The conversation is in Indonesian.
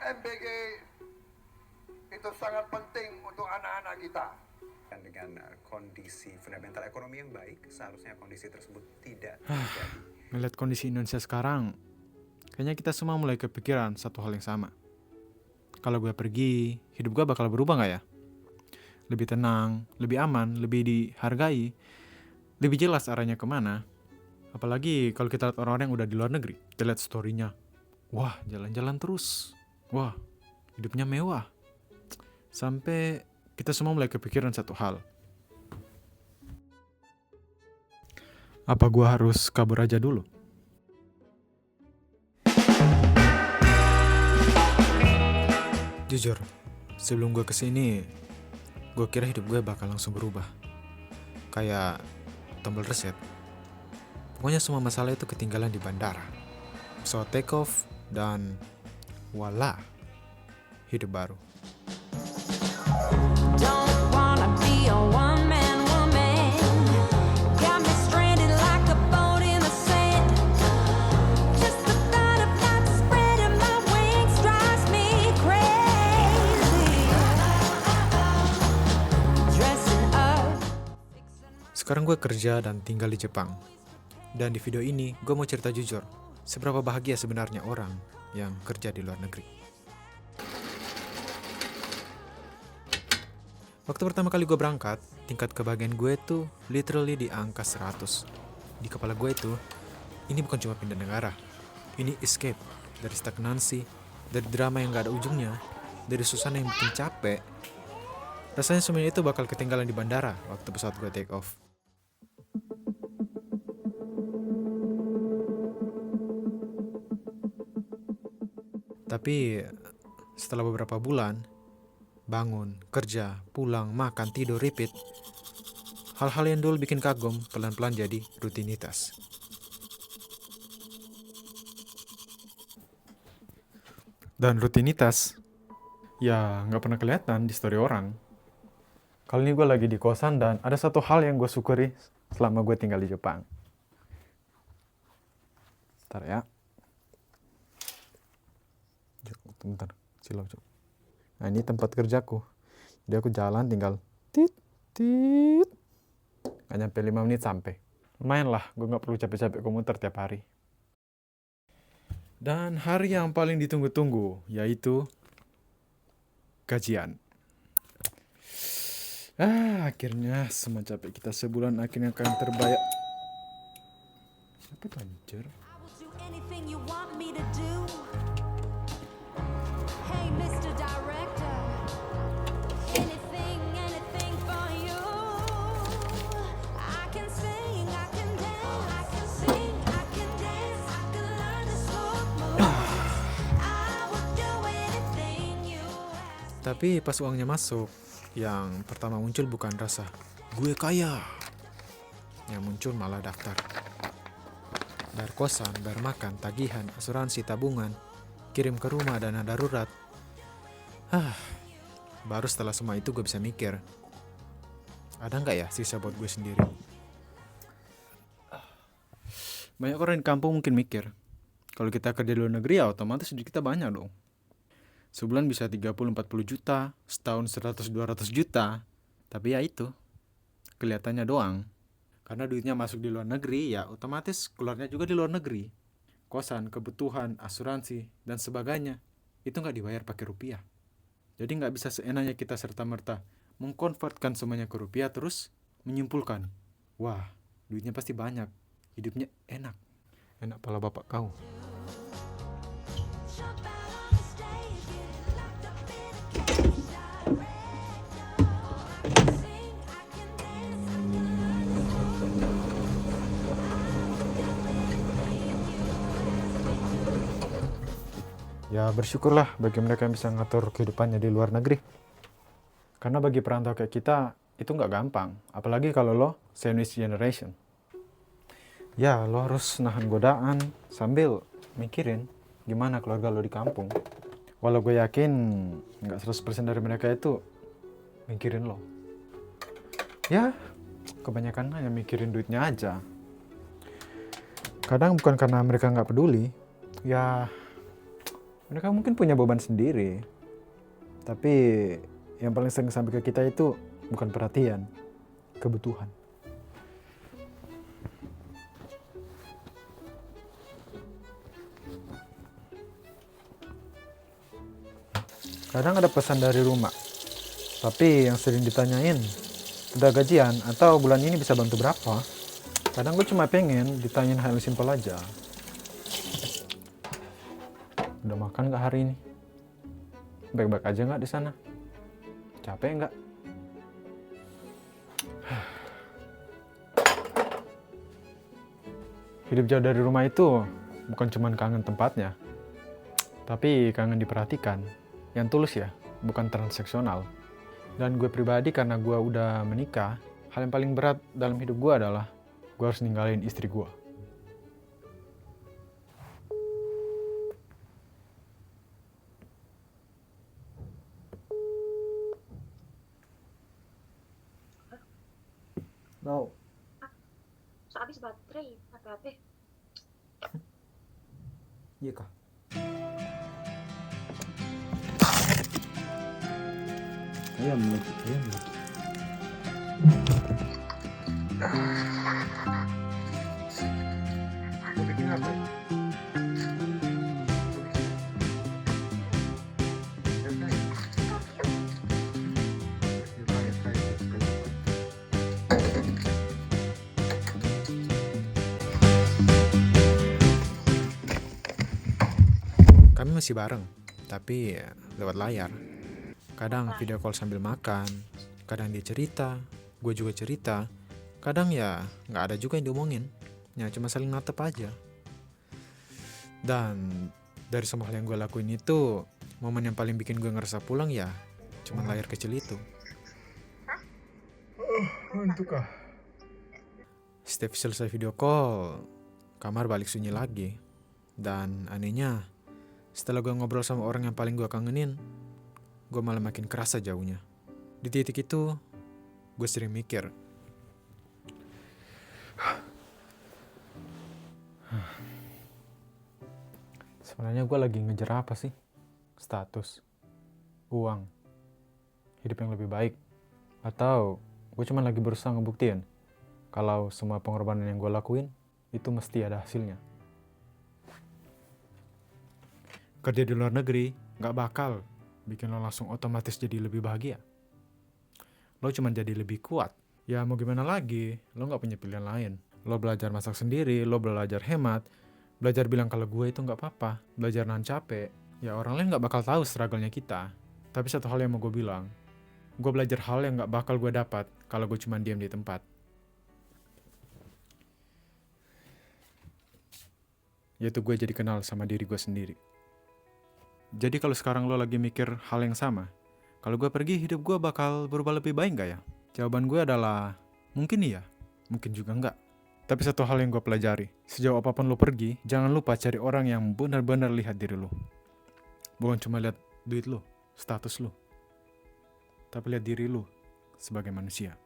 MBG itu sangat penting untuk anak-anak kita. Dan dengan kondisi fundamental ekonomi yang baik, seharusnya kondisi tersebut tidak terjadi. Melihat kondisi Indonesia sekarang, kayaknya kita semua mulai kepikiran satu hal yang sama. Kalau gue pergi, hidup gue bakal berubah gak ya? Lebih tenang, lebih aman, lebih dihargai, lebih jelas arahnya kemana. Apalagi kalau kita lihat orang-orang yang udah di luar negeri, kita lihat story-nya. Wah, jalan-jalan terus. Wah, hidupnya mewah. Sampai kita semua mulai kepikiran satu hal. Apa gue harus kabur aja dulu? Jujur, sebelum gue kesini, gue kira hidup gue bakal langsung berubah. Kayak tombol reset. Pokoknya semua masalah itu ketinggalan di bandara. Pesawat take off dan voila, hidup baru. Don't wanna be a one-man woman. Got me stranded like a boat in the sand. Just the thought of not spreading my wings drives me crazy. Dressing up. Sekarang gue kerja dan tinggal di Jepang. Dan di video ini gue mau cerita jujur, seberapa bahagia sebenarnya orang yang kerja di luar negeri. Waktu pertama kali gue berangkat, tingkat kebahagiaan gue tuh literally di angka 100. Di kepala gue itu, ini bukan cuma pindah negara. Ini escape dari stagnansi, dari drama yang gak ada ujungnya, dari suasana yang bikin capek. Rasanya semuanya itu bakal ketinggalan di bandara waktu pesawat gue take off. Tapi setelah beberapa bulan, bangun, kerja, pulang, makan, tidur, repeat, hal-hal yang dulu bikin kagum pelan-pelan jadi rutinitas. Dan rutinitas, ya nggak pernah kelihatan di story orang. Kali ini gue lagi di kosan dan ada satu hal yang gue syukuri selama gue tinggal di Jepang. Bentar ya. Bentar, silau cok. Nah ini tempat kerjaku. Jadi aku jalan tinggal tit. Gak nyampe 5 menit sampai. Lumayan lah, gue gak perlu capek-capek komuter tiap hari. Dan hari yang paling ditunggu-tunggu yaitu gajian. Akhirnya semua capek kita sebulan akhirnya akan terbayar. Siapa tuh anjir? I will do anything you want me to do. Hey, Mr. Director. Anything for you. I can sing, I can dance, I can sing, I can dance, I can learn to slow moves. I will do anything you ask. Tapi pas uangnya masuk, yang pertama muncul bukan rasa gue kaya. Yang muncul malah daftar. Bayar kosan, bayar makan, tagihan, asuransi, tabungan, kirim ke rumah, dana darurat. Baru setelah semua itu gue bisa mikir, ada nggak ya sisa buat gue sendiri? Banyak orang di kampung mungkin mikir, kalau kita kerja di luar negeri ya otomatis duit kita banyak dong. Sebulan bisa 30-40 juta, setahun 100-200 juta. Tapi ya itu, kelihatannya doang. Karena duitnya masuk di luar negeri, ya otomatis keluarnya juga di luar negeri. Kosan, kebutuhan, asuransi, dan sebagainya, itu nggak dibayar pakai rupiah. Jadi nggak bisa seenaknya kita serta-merta mengkonvertkan semuanya ke rupiah terus menyimpulkan, wah duitnya pasti banyak, hidupnya enak. Enak pala bapak kau. Jump out on the stage, get locked up in a cage. Director. I can sing, I can dance, Ya bersyukurlah bagi mereka yang bisa ngatur kehidupannya di luar negeri. Karena bagi perantau kayak kita, itu nggak gampang. Apalagi kalau lo sandwich generation. Ya lo harus nahan godaan sambil mikirin gimana keluarga lo di kampung. Walau gue yakin nggak 100% dari mereka itu mikirin lo. Ya kebanyakan hanya mikirin duitnya aja. Kadang bukan karena mereka nggak peduli. Ya Mereka mungkin punya beban sendiri. Tapi yang paling sering sampai ke kita itu bukan perhatian, kebutuhan. Kadang ada pesan dari rumah, tapi yang sering ditanyain, udah gajian atau bulan ini bisa bantu berapa? Kadang gue cuma pengen ditanyain hal yang simpel aja. Udah makan gak hari ini? Baik-baik aja nggak di sana? Capek nggak? Hidup jauh dari rumah itu bukan cuma kangen tempatnya, tapi kangen diperhatikan. Yang tulus ya, bukan transaksional. Dan gue pribadi karena gue udah menikah, hal yang paling berat dalam hidup gue adalah gue harus ninggalin istri gue. No. So, habis baterai, hati-hati. Iya kah? Ayam lagi. Mau bikin apa? Kami masih bareng, tapi lewat layar. Kadang video call sambil makan, kadang dia cerita, gue juga cerita. Kadang ya nggak ada juga yang diomongin, ya cuma saling natep aja. Dan dari semua hal yang gue lakuin itu, momen yang paling bikin gue ngerasa pulang ya cuma layar kecil itu. Ngantuk ah. Setiap selesai video call, kamar balik sunyi lagi. Dan anehnya, setelah gue ngobrol sama orang yang paling gue kangenin, gue malah makin kerasa jauhnya. Di titik itu, gue sering mikir, sebenarnya gue lagi ngejar apa sih? Status, uang, hidup yang lebih baik, atau gue cuma lagi berusaha ngebuktiin kalau semua pengorbanan yang gue lakuin itu mesti ada hasilnya. Kerja di luar negeri gak bakal bikin lo langsung otomatis jadi lebih bahagia. Lo cuma jadi lebih kuat. Ya mau gimana lagi, lo gak punya pilihan lain. Lo belajar masak sendiri, lo belajar hemat, belajar bilang kalau gue itu gak apa-apa, belajar nahan capek. Ya orang lain gak bakal tahu struggle-nya kita. Tapi satu hal yang mau gue bilang, gue belajar hal yang gak bakal gue dapat kalau gue cuma diam di tempat. Yaitu gue jadi kenal sama diri gue sendiri. Jadi kalau sekarang lo lagi mikir hal yang sama, kalau gue pergi hidup gue bakal berubah lebih baik gak ya? Jawaban gue adalah mungkin iya, mungkin juga enggak. Tapi satu hal yang gue pelajari, sejauh apapun lo pergi, jangan lupa cari orang yang benar-benar lihat diri lo. Bukan cuma lihat duit lo, status lo, tapi lihat diri lo sebagai manusia.